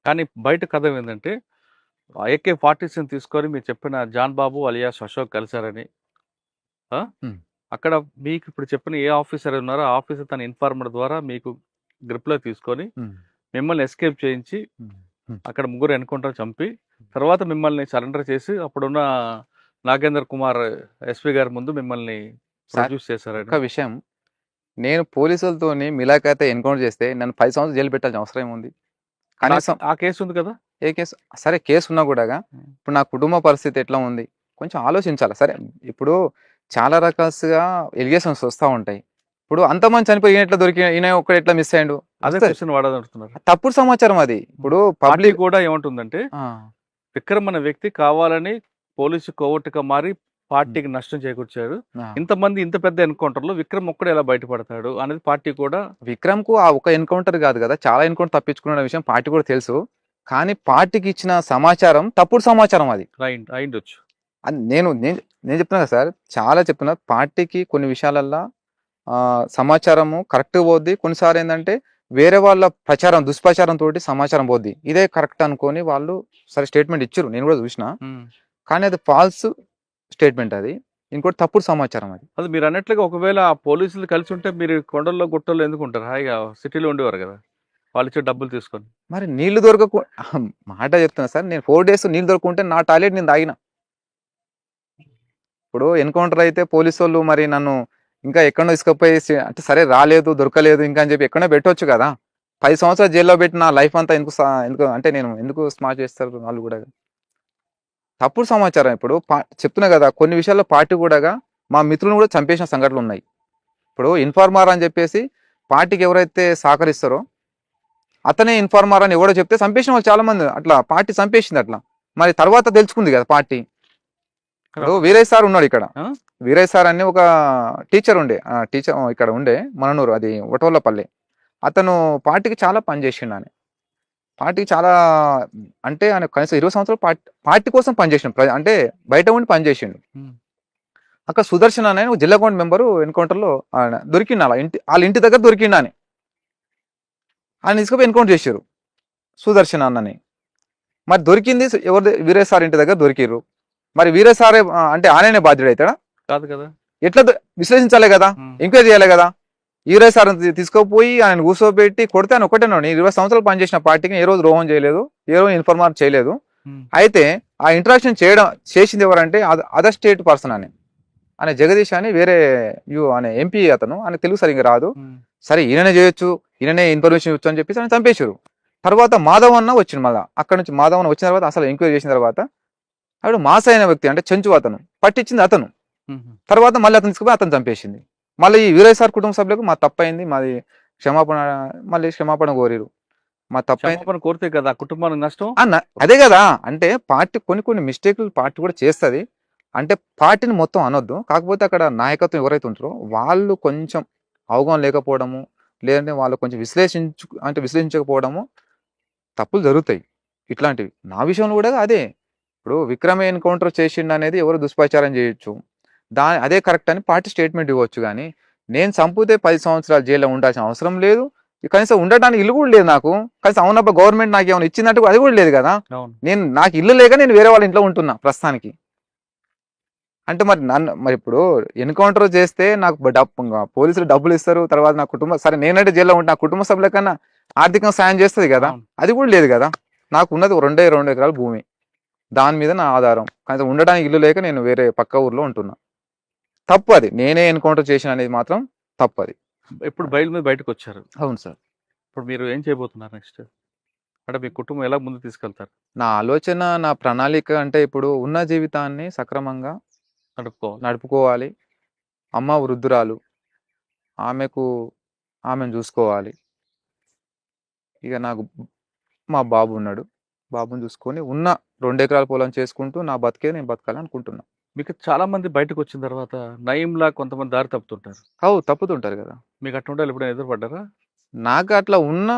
కానీ బయట కథ ఏందంటే AK-47 తీసుకొని మీరు చెప్పిన జాన్ బాబు అలియాస్ అశోక్ కలిసారని. ఆ! హ్మ్. అక్కడ మీకు ఇప్పుడు చెప్పిన ఏ ఆఫీసర్ ఉన్నారో ఆ ఆఫీసర్ తన ఇన్ఫార్మర్ ద్వారా మీకు గ్రిప్‌లోకి తీసుకొని హ్మ్. మిమ్మల్ని ఎస్కేప్ చేయించి హ్మ్. హ్మ్. అక్కడ ముగ్గురు ఎన్‌కౌంటర్ చంపి తర్వాత మిమ్మల్ని సరెండర్ చేసి అప్పుడున్న నాగేందర్ కుమార్ ఎస్పీ గారి ముందు మిమ్మల్ని సార్ ప్రొడ్యూస్ చేశారని. ఒక్క విషయం, నేను పోలీసులతోని మిలాఖాతే ఎన్కౌంటర్ చేస్తే నన్ను 10 సంవత్సరాలు జైలు పెట్టాల్సిన అవసరం ఏముంది? కనీసం ఆ కేసు ఉంది కదా. ఏ కేసు సరే కేసు ఉన్నా కూడా ఇప్పుడు నా కుటుంబ పరిస్థితి ఎట్లా ఉంది కొంచెం ఆలోచించాలి. సరే ఇప్పుడు చాలా రకాలుగా ఎలిగేషన్స్ వస్తూ ఉంటాయి. ఇప్పుడు అంతమంది చనిపోయి ఈయన ఎట్లా దొరికి ఈయన ఒక్కడు ఎట్లా మిస్ అయ్యిండు అదే వస్తుంది. క్వశ్చన్ వాడదంటున్నారు. తప్పుడు సమాచారం అది. ఇప్పుడు పార్టీ పబ్లిక్ కూడా ఏమంటుందంటే విక్రమ్ అనే వ్యక్తి కావాలని పోలీసు కోవట్టుగా మారి పార్టీకి నష్టం చేకూర్చాడు. ఇంతమంది ఇంత పెద్ద ఎన్కౌంటర్లో విక్రమ్ ఒక్కడే ఎలా బయటపడతాడు అనేది పార్టీ కూడా. విక్రమ్ కు ఆ ఒక ఎన్కౌంటర్ కాదు కదా, చాలా ఎన్కౌంటర్ తప్పించుకున్న విషయం పార్టీ కూడా తెలుసు. కానీ పార్టీకి ఇచ్చిన సమాచారం తప్పుడు సమాచారం అది. అయిండొచ్చు. అది నేను నేను నేను చెప్తున్నా కదా సార్, చాలా చెప్తున్నా. పార్టీకి కొన్ని విషయాలల్లో సమాచారము కరెక్ట్ పోద్ది, కొన్నిసార్లు ఏంటంటే వేరే వాళ్ళ ప్రచారం దుష్ప్రచారం తోటి సమాచారం పోద్ది. ఇదే కరెక్ట్ అనుకొని వాళ్ళు సరే స్టేట్మెంట్ ఇచ్చారు, నేను కూడా చూసిన. కానీ అది ఫాల్స్ స్టేట్మెంట్, అది ఇంకోటి తప్పుడు సమాచారం అది. అది మీరు అన్నట్లుగా ఒకవేళ ఆ పోలీసులు కలిసి ఉంటే మీరు కొండల్లో గుట్టల్లో ఎందుకు ఉంటారు? హాయిగా సిటీలో ఉండేవారు కదా వాళ్ళు ఇచ్చే డబ్బులు తీసుకొని. మరి నీళ్లు దొరకకు మాట చెప్తున్నా సార్, నేను 4 days నీళ్ళు దొరకకుంటే నా టాయిలెట్ నేను తాగిన. ఇప్పుడు ఎన్కౌంటర్ అయితే పోలీసు వాళ్ళు మరి నన్ను ఇంకా ఎక్కడో తీసుకుపోయి అంటే సరే రాలేదు దొరకలేదు ఇంకా అని చెప్పి ఎక్కడో పెట్టవచ్చు కదా. 10 సంవత్సరాలు జైల్లో పెట్టిన లైఫ్ అంతా ఎందుకు ఎందుకు అంటే నేను ఎందుకు స్మార్ట్ చేస్తారు వాళ్ళు కూడా. తప్పుడు సమాచారం. ఇప్పుడు చెప్తున్నా కదా, కొన్ని విషయాల్లో పార్టీ కూడా మా మిత్రులను కూడా చంపేసిన సంఘటనలు ఉన్నాయి. ఇప్పుడు ఇన్ఫార్మర్ అని చెప్పేసి పార్టీకి ఎవరైతే సహకరిస్తారో అతనే ఇన్ఫార్మర్ అని ఎవడో చెప్తే చంపేసిన వాళ్ళు చాలా మంది, అట్లా పార్టీ చంపేసింది అట్లా. మరి తర్వాత తెలుసుకుంది కదా పార్టీ. ఇప్పుడు వీరయ్య సార్ ఉన్నాడు ఇక్కడ. వీరయ్య సార్ అని ఒక టీచర్ ఉండే, టీచర్ ఇక్కడ ఉండే మననూరు, అది ఒటోళ్ళపల్లి. అతను పార్టీకి చాలా పనిచేసిండు. అని పార్టీకి చాలా అంటే ఆయన కనీసం 20 సంవత్సరాలు పార్టీ కోసం పనిచేసిండు, అంటే బయట ఉండి పనిచేసిండు. అక్కడ సుదర్శన్ అనే జిల్లా కౌంట్ మెంబరు ఎన్కౌంటర్లో ఆయన దొరికిండు, అలా వాళ్ళ ఇంటి దగ్గర దొరికిండు అని ఆయన తీసుకుపోయి ఎన్కౌంటర్ చేశారు సుదర్శన్ అన్నని. మరి దొరికింది ఎవరి వీరయ్య సార్ ఇంటి దగ్గర దొరికిర్రు. మరి వీరయ్య సారే అంటే ఆయననే బాధ్యుడు అవుతాడా? కాదు కదా. ఎట్లా విశ్లేషించాలి కదా, ఎంక్వైరీ చేయాలి కదా. వీరయ్య సార్ తీసుకుపోయి ఆయన కూర్చోబెట్టి కొడితే ఆయన ఒకటే, 20 సంవత్సరాలు పనిచేసిన పార్టీకి ఏ రోజు ద్రోహం చేయలేదు, ఏ రోజు ఇన్ఫార్మర్ చేయలేదు. అయితే ఆ ఇంటరాక్షన్ చేసింది ఎవరంటే అదర్ స్టేట్ పర్సన్ అని, ఆయన జగదీష్ అని వేరే అనే ఎంపీ అతను, ఆయన తెలుగు సరిగ్గా రాదు. సరే ఈయననే చేయొచ్చు, ఈయననే ఇన్ఫర్మేషన్ ఇవ్వచ్చు అని చెప్పేసి ఆయన చంపేశారు. తర్వాత మాధవ్ అన్న వచ్చింది. మళ్ళీ అక్కడ నుంచి మాధవ్ అన్న వచ్చిన తర్వాత అసలు ఎంక్వైరీ చేసిన తర్వాత ఆవిడ మాస్ అయిన వ్యక్తి అంటే చెంచు అతను పట్టించింది అతను. తర్వాత మళ్ళీ అతను తీసుకుపోయి అతను చంపేసింది. మళ్ళీ ఈ వీరయ్య సార్ కుటుంబ సభ్యులకు మా తప్పైంది, మాది క్షమాపణ, మళ్ళీ క్షమాపణ కోరిరు. మా తప్పైంది కోరితే కదా కుటుంబానికి నష్టం. అదే కదా, అంటే పార్టీ కొన్ని మిస్టేక్లు పార్టీ కూడా చేస్తుంది. అంటే పార్టీని మొత్తం అనొద్దు, కాకపోతే అక్కడ నాయకత్వం ఎవరైతే ఉంటారో వాళ్ళు కొంచెం అవగాహన లేకపోవడము, లేదంటే వాళ్ళు కొంచెం విశ్లేషించకపోవడము, తప్పులు జరుగుతాయి ఇట్లాంటివి. నా విషయంలో కూడా అదే. ఇప్పుడు విక్రమ్ ఎన్కౌంటర్ చేసిండు అనేది ఎవరు దుష్ప్రచారం చేయొచ్చు, అదే కరెక్ట్ అని పార్టీ స్టేట్మెంట్ ఇవ్వచ్చు. కానీ నేను చంపితే 10 సంవత్సరాలు జైల్లో ఉండాల్సిన అవసరం లేదు, కనీసం ఉండటానికి ఇల్లు కూడా లేదు నాకు. కనీసం అవునబ్బా గవర్నమెంట్ నాకు ఏమైనా ఇచ్చిందంటే అది కూడా లేదు కదా. నాకు ఇల్లు లేక నేను వేరే వాళ్ళ ఇంట్లో ఉంటున్నా ప్రస్తుతానికి. అంటే మరి ఇప్పుడు ఎన్కౌంటర్ చేస్తే నాకు పోలీసులు డబ్బులు ఇస్తారు, తర్వాత నా కుటుంబం సరే నేనంటే జైల్లో ఉంటే నా కుటుంబ సభ్యుల కన్నా ఆర్థికంగా సాయం చేస్తుంది కదా, అది కూడా లేదు కదా. నాకు ఉన్నది 2 ఎకరాల భూమి, దాని మీద నా ఆధారం. కనీసం ఉండడానికి ఇల్లు లేక నేను వేరే పక్క ఊర్లో ఉంటున్నా. తప్పు అది, నేనే ఎన్కౌంటర్ చేసిన అనేది మాత్రం తప్పు అది. ఇప్పుడు బయలు మీద బయటకు వచ్చారు. అవును సార్. ఇప్పుడు మీరు ఏం చేయబోతున్నారు నెక్స్ట్? అంటే మీ కుటుంబం ఎలా ముందు తీసుకెళ్తారు? నా ఆలోచన, నా ప్రణాళిక అంటే ఇప్పుడు ఉన్న జీవితాన్ని సక్రమంగా నడుపుకోవాలి. అమ్మ వృద్ధురాలు, ఆమెను చూసుకోవాలి. ఇక నాకు మా బాబు ఉన్నాడు, బాబుని చూసుకొని ఉన్న 2 ఎకరాల పొలం చేసుకుంటూ నా బతికే నేను బతకాలి అనుకుంటున్నా. మీకు చాలా మంది బయటకు వచ్చిన తర్వాత నయంలా కొంతమంది దారి తప్పుతుంటారు. తప్పుతుంటారు కదా. మీకు అట్లా ఉండాలి, ఎప్పుడైనా ఎదురుపడ్డారా? నాకు అట్లా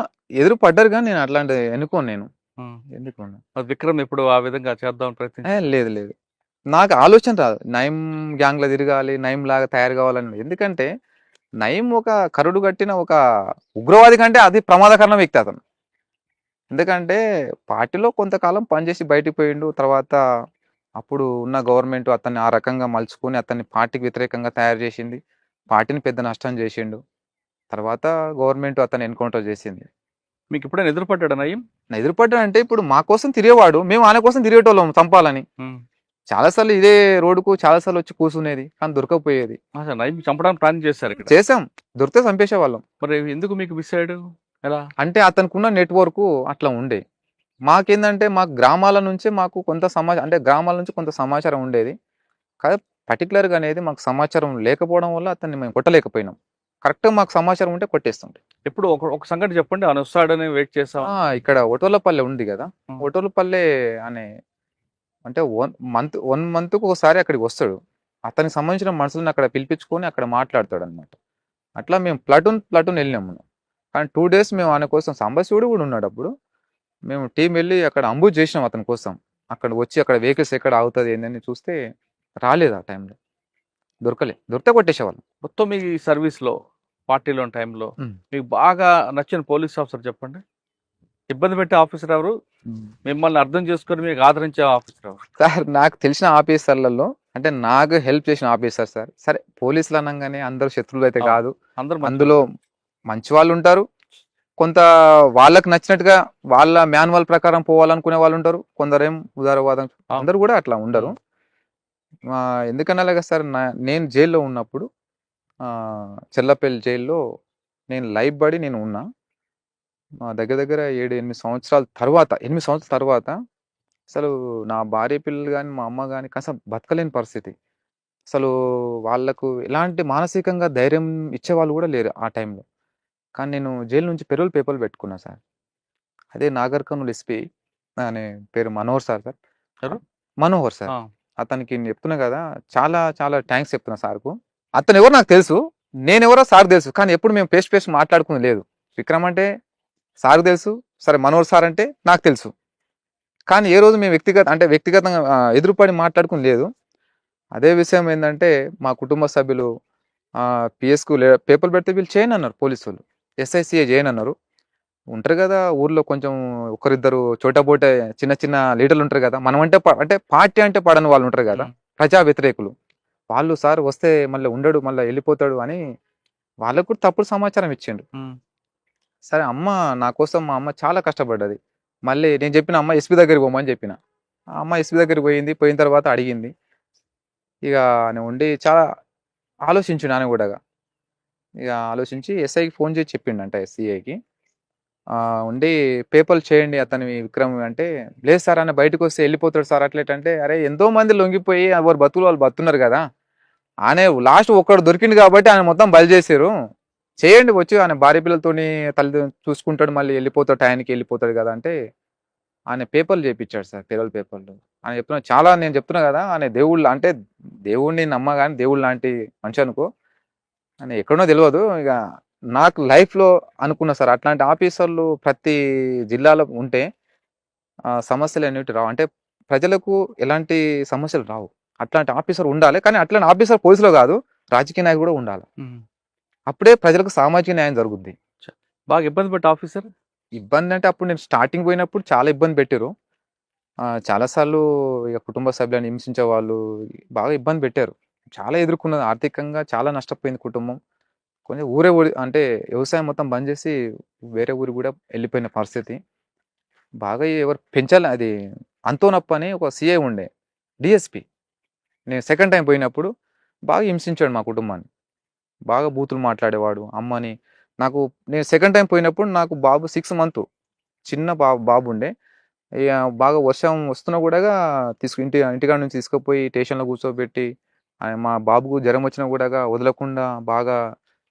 ఎదురు పడ్డారు కానీ నేను అట్లాంటి ఎన్నుకోను. నేను ఎందుకున్నా విక్రమ్ ఇప్పుడు ఆ విధంగా చేద్దాం ప్రయత్నం లేదు లేదు, నాకు ఆలోచన రాదు నయం గ్యాంగ్లో తిరగాలి, నయం లాగా తయారు కావాలని. ఎందుకంటే నయం ఒక కరుడు కట్టిన ఒక ఉగ్రవాది కంటే అది ప్రమాదకరమైన వ్యక్తి అతను. ఎందుకంటే పార్టీలో కొంతకాలం పనిచేసి బయటికి పోయిండు. తర్వాత అప్పుడు ఉన్న గవర్నమెంట్ అతన్ని ఆ రకంగా మలుచుకొని అతన్ని పార్టీకి వ్యతిరేకంగా తయారు చేసింది. పార్టీని పెద్ద నష్టం చేసిండు. తర్వాత గవర్నమెంట్ అతన్ని ఎన్కౌంటర్ చేసింది. మీకు ఎప్పుడైనా ఎదురుపడ్డాడా నయీం? ఎదురుపడ్డాడంటే ఇప్పుడు మా కోసం తిరిగేవాడు. మేము ఆయన కోసం తిరిగేటోళ్ళం చంపాలని. ఉమ్. చాలాసార్లు ఇదే రోడ్డుకు చాలాసార్లు వచ్చి కూర్చునేది. కానీ దొరకకపోయేది. అసలు నయీం చంపడానికి ప్లాన్ చేశారు ఇక్కడ. చేసాం. దొరికితే చంపేసేవాళ్ళం. మరి ఎందుకు మీకు మిస్ అయ్యాడు? ఎలా? అంటే అతనికున్న నెట్వర్క్ అట్లా ఉండే. మాకేందంటే మాకు గ్రామాల నుంచే మాకు కొంత అంటే గ్రామాల నుంచి కొంత సమాచారం ఉండేది. కానీ పర్టికులర్‌గా అనేది మాకు సమాచారం లేకపోవడం వల్ల అతన్ని మేము కొట్టలేకపోయినాం. కరెక్ట్‌గా మాకు సమాచారం ఉంటే కొట్టేస్తుండే. ఎప్పుడు ఒక సంగతి చెప్పండి, ఆయన వస్తాడని వెయిట్ చేస్తాం. ఇక్కడ ఒటోలపల్లె ఉంది గదా! హ్మ్. ఒటోలపల్లె అనే అంటే 1 మంత్‌కి ఒకసారి అక్కడికి వస్తాడు. అతనికి సంబంధించిన మనుషులను అక్కడ పిలిపించుకొని అక్కడ మాట్లాడతాడన్నమాట. అట్లా మేము ప్లాటూన్ ఎళ్ళినాము. కానీ 2 డేస్ మేము ఆయన కోసం సాంబశివుడు గూడా ఉన్నాడప్పుడు. మేము టీమ్ వెళ్ళి అక్కడ అంబుష్ చేసినాం అతని కోసం. అక్కడ వచ్చి అక్కడ వెహికల్స్ ఎక్కడ ఆగుతది ఏందని చూస్తే రాలేదు ఆ టైంలో. దొరకలే. దొరికితే కొట్టేసేవాళ్ళం. మొత్తం మీ సర్వీస్‌లో, పార్టీలో ఉన్న టైంలో హ్మ్. మీకు బాగా నచ్చిన పోలీస్ ఆఫీసర్ చెప్పండి. ఇబ్బంది పెట్టే ఆఫీసర్ ఎవరు? మిమ్మల్ని అర్థం చేసుకొని మీకు ఆదరించే ఆఫీసర్ ఎవరు? సార్ నాకు తెలిసిన ఆఫీసర్‌లలో అంటే నాకు హెల్ప్ చేసిన ఆఫీసర్ సార్. సరే పోలీసులు అనంగానే అందరూ శత్రువులైతే అవును. కాదు. అందరూ అందులో మంచోళ్ళే. మంచి వాళ్ళుంటారు. కొంత వాళ్ళకి నచ్చినట్టుగా వాళ్ళ మాన్యువల్ ప్రకారం పోవాలనుకునే వాళ్ళుంటారు. కొందరేమో ఉదారవాదం అవును. అందరూ గూడా అట్లా ఉండరు. హ్మ్. ఎందుకనాలిగా సార్ నేను జైల్‌లో ఉన్నప్పుడు చెర్లపల్లి జైల్‌లో నేను లైవ్ బడి నేను ఉన్నా. దగ్గర దగ్గర 7, 8 సంవత్సరాల తర్వాత 8 సంవత్సరాల తర్వాత అసలు నా భార్య పిల్లలు గాని, మా అమ్మ గాని కనీసం బతకలేని పరిస్థితి. అసలు వాళ్ళకు ఎలాంటి మానసికంగా ధైర్యం ఇచ్చేవాళ్ళు గూడా లేరు ఆ టైంలో. కానీ నేను జైలు నుంచి పెరోల్ పేపర్‌లు పెట్టుకున్నా సార్. అదే నాగర్ కర్నూల్ ఎస్పీ అనే పేరు మనోహర్ సార్ సార్. ఎవరు? మనోహర్ సార్. ఆ! అతనికి నేను చెప్తున్నా గదా! చాలా చాలా థాంక్స్ చెప్తున్నా సార్‌కు. అతనెవరో నాకు తెలుసు. నేనెవరో సార్‌కి తెలుసు. కానీ ఎప్పుడు మేము ఫేస్ టు ఫేస్ మాట్లాడుకుంది లేదు. విక్రమ్ అంటే సార్‌కి తెలుసు. సరే మనోహర్ సార్ అంటే నాకు తెలుసు. కానీ ఏ రోజు మేము వ్యక్తిగతంగా ఎదురుపడి మాట్లాడుకుంది లేదు. అదే విషయం ఏందంటే మా కుటుంబ సభ్యులు పిఎస్‌కు పేపర్‌లు పెడితే వీళ్ళు చేయనన్నారు పోలీసోళ్ళు. SI, CI చేయనన్నారు. ఉంటారు గదా! ఊర్లో కొంచెం ఒకరిద్దరు చోటబోటే చిన్న చిన్న లీడర్లుంటారు గదా! మనమంటే అంటే పార్టీ అంటే పడని వాళ్ళుంటారు గదా! హ్మ్. ప్రజా వ్యతిరేకులు. వాళ్ళు సార్ వస్తే మళ్ళీ ఉండడు, మళ్ళా ఎళ్ళిపోతాడు అని వాళ్ళకి కూడా తప్పుడు సమాచారం ఇచ్చిండు. హ్మ్. సరే నా కోసం మా అమ్మ చాలా కష్టపడ్డది. మళ్ళీ నేను చెప్పిన అమ్మ ఎస్పీ దగ్గరికి పోమని చెప్పిన. ఆ అమ్మ ఎస్పీ దగ్గరికి పోయింది. పోయిన తర్వాత అడిగింది. ఇగ నేను ఉండి చాలా ఆలోచించిండు ఆయన గూడాగా. ఇగ ఆలోచించి ఎస్ఐకి ఫోన్ చేసి చెప్పిండంట సీఐకి. ఉండి పేపర్లు చేయండి అతనివి విక్రమ్ అంటే, లేదు సార్ ఆయన బయటకొస్తే ఎళ్ళిపోతాడు సార్ అట్లా ఇట్లా అంటే, అరే ఎంతో మంది లొంగిపోయి ఎవరి బతుకులు వాళ్ళు బతుకుతున్నారు గదా! ఆయనే లాస్ట్ ఒక్కడు దొరికిండు కాబట్టి ఆయన మొత్తం బలి చేసిర్రు. చేయండి వచ్చి ఆయన భార్య పిల్లలతోని చూసుకుంటాడు మళ్ళీ ఎళ్ళిపోతాడు టయానికి ఎళ్ళిపోతాడు గదా! అంటే, ఆయన పేపర్లు చేపిచ్చాడు సార్ పెరోల్ పేపర్లు. ఆయన నేను చెప్తున్నా గదా! ఆయన అంటే దేవుడిని నమ్మగాని దేవుడు లాంటి మనిషి అనుకో. ఆయన ఎక్కడనో తెలవదు. ఇగ నాకు లైఫ్‌లో అనుకున్నా సార్. అట్లాంటి ఆఫీసర్‌లు ప్రతి జిల్లాలో ఉంటే సమస్యలనేటివి రావు. అంటే ప్రజలకు ఎలాంటి సమస్యలు రావు. అట్లాంటి ఆఫీసర్ ఉండాలి. కానీ అట్లాంటి ఆఫీసర్ పోలీస్‌లో గాదు. రాజకీయ నాయకుడు గూడా ఉండాలి. హ్మ్. అప్పుడే ప్రజలకు సామాజిక న్యాయం జరుగుద్ది. బాగా ఇబ్బంది పెట్టే ఆఫీసర్? ఇబ్బందంటే అప్పుడు నేను స్టార్టింగ్ పోయినప్పుడు చాలా ఇబ్బంది పెట్టిర్రు. చాలా సార్లు ఇగ కుటుంబ సభ్యులను హింసించే వాళ్ళు బాగా ఇబ్బంది పెట్టారు. చాలా ఎదుర్కొన్నది. ఆర్థికంగా చాలా నష్టపోయింది కుటుంబం. కొంచెం ఊరి అంటే వ్యవసాయం మొత్తం బంద్ జేసి వేరే ఊరికి గూడా ఎళ్ళిపోయిన పరిస్థితి. బాగా ఎవరు పెంచాలి అది అంతోనప్ప అని ఒక సీఐ ఉండే. డీఎస్‌పీ. నేను సెకండ్ టైమ్ పోయినప్పుడు బాగా హింసించాడు మా కుటుంబాన్ని. బాగా బూతులు మాట్లాడేవాడు. అమ్మని నేను సెకండ్ టైమ్ పోయినప్పుడు నాకు బాబు 6 మంతు. చిన్న బాబుండే. ఇగ బాగా వర్షం వస్తున్నా గూడాగా ఇంటికాడ నుంచి తీసుకుపోయి స్టేషన్‌లో కూర్చోబెట్టి మా బాబుకు జ్వరం వచ్చినా గూడాగా వదలకుండా బాగా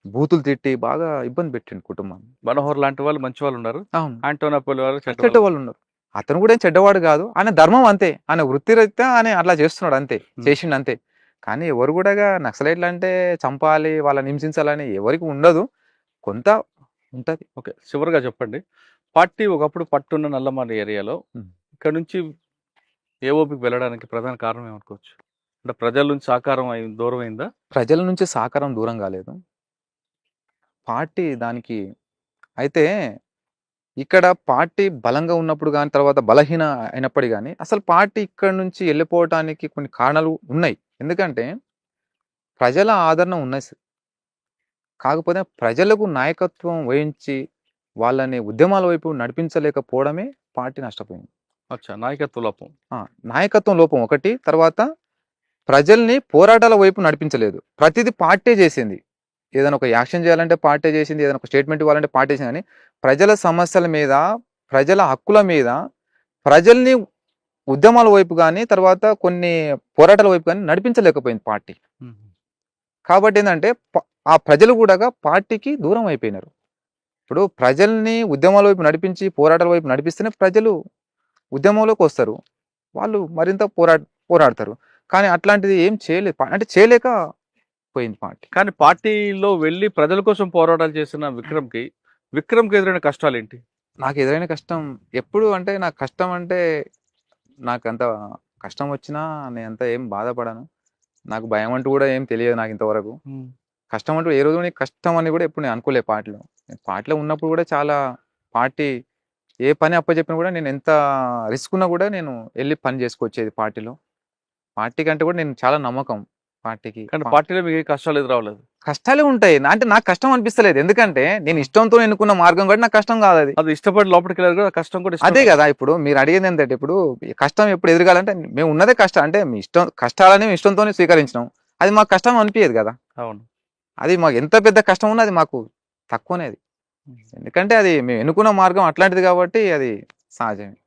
బూతులు తిట్టి బాగా ఇబ్బంది పెట్టిండు కుటుంబాన్ని. మనోహర్ లాంటి వాళ్ళు మంచి వాళ్ళున్నారు. అవును. ఆంటోనపల్లి వాళ్ళు చెడ్డవాళ్ళు. చెడ్డవాళ్ళున్నారు. అతను గూడా ఏం చెడ్డవాడు గాదు. ఆయన ధర్మం అంతే. ఆయన వృత్తిరీత్యా ఆయన అట్లా చేస్తున్నాడు అంతే. హ్మ్. చేసిండంతే. కానీ ఎవరు గూడాగా నక్సలైట్లంటే చంపాలి, వాళ్ళని హింసించాలని ఎవరికి ఉండదు. కొంత ఉంటది. ఓకే. చివరగా చెప్పండి. పార్టీ ఒకప్పుడు పట్టున్న నల్లమల ఏరియాలో హ్మ్. ఇక్కడ నుంచి ఏఓబీకి వెళ్ళడానికి ప్రధాన కారణం ఏమనుకోవచ్చు? అంటే ప్రజల నుంచి సహకారం దూరమైందా? ప్రజల నుంచి సహకారం దూరం గాలేదు. పార్టీ దానికి అయితే ఇక్కడ పార్టీ బలంగా ఉన్నప్పుడు కానీ తర్వాత బలహీన అయినప్పటికీ కానీ అసలు పార్టీ ఇక్కడ నుంచి వెళ్ళిపోవటానికి కొన్ని కారణాలు ఉన్నాయి. ఎందుకంటే ప్రజల ఆదరణ ఉన్నాయి సార్. కాకపోతే ప్రజలకు నాయకత్వం వహించి వాళ్ళని ఉద్యమాల వైపు నడిపించలేకపోవడమే పార్టీ నష్టపోయింది. అచ్చా, నాయకత్వ లోపం. నాయకత్వం లోపం ఒకటి, తర్వాత ప్రజల్ని పోరాటాల వైపు నడిపించలేదు. ప్రతిదీ పార్టీ చేసింది. ఏదైనా ఒక యాక్షన్ చేయాలంటే పార్టీ చేసింది, ఏదైనా ఒక స్టేట్మెంట్ ఇవ్వాలంటే పార్టీ చేసింది. కానీ ప్రజల సమస్యల మీద, ప్రజల హక్కుల మీద, ప్రజల్ని ఉద్యమాల వైపు కానీ తర్వాత కొన్ని పోరాటాల వైపు కానీ నడిపించలేకపోయింది పార్టీ. కాబట్టి ఏంటంటే ఆ ప్రజలు కూడా పార్టీకి దూరం అయిపోయినారు. ఇప్పుడు ప్రజల్ని ఉద్యమాల వైపు నడిపించి పోరాటాల వైపు నడిపిస్తేనే ప్రజలు ఉద్యమంలోకి వస్తారు, వాళ్ళు మరింత పోరాడతారు. కానీ అట్లాంటిది ఏం చేయలేదు, అంటే చేయలేక పోయింది పార్టీ. కానీ పార్టీలో వెళ్ళి ప్రజల కోసం పోరాటాలు చేసిన విక్రమ్కి ఎదురైన కష్టాలు ఏంటి? నాకు ఎదురైన కష్టం ఎప్పుడు అంటే, నాకు కష్టం అంటే నాకు అంత కష్టం వచ్చినా నేను అంత ఏం బాధపడను. నాకు భయం అంటూ కూడా ఏం తెలియదు నాకు ఇంతవరకు. కష్టం అంటూ ఏ రోజు కష్టం అని కూడా ఎప్పుడు నేను అనుకోలే పార్టీలో. పార్టీలో ఉన్నప్పుడు కూడా చాలా పార్టీ ఏ పని అప్పచెప్పినా కూడా నేను ఎంత రిస్క్ ఉన్నా కూడా నేను వెళ్ళి పని చేసుకొచ్చేది పార్టీలో. పార్టీ కంటే కూడా నేను చాలా నమ్మకం పార్టీకి. కానీ పార్టీలో మీకు కష్టాలు ఎదురవలేదు? కష్టాలే ఉంటాయి, అంటే నాకు కష్టం అనిపిస్తలేదు. ఎందుకంటే నేను ఇష్టంతో ఎన్నుకున్న మార్గం కూడా నాకు కష్టం కాదు. అది ఇష్టపడి లోపలికి వెళ్ళారు కూడా, కష్టం కూడా అదే కదా. ఇప్పుడు మీరు అడిగేది ఏంటంటే, ఇప్పుడు కష్టం ఎప్పుడు ఎదురగాలంటే మేము ఉన్నదే కష్టం, అంటే మీ ఇష్టం కష్టాలని మేము ఇష్టంతోనే స్వీకరించినాం. అది మాకు కష్టం అనిపించదు కదా. అవును, అది మాకు ఎంత పెద్ద కష్టం ఉన్నా అది మాకు తక్కువనే. అది ఎందుకంటే అది మేము ఎన్నుకున్న మార్గం అట్లాంటిది కాబట్టి అది సహజమే.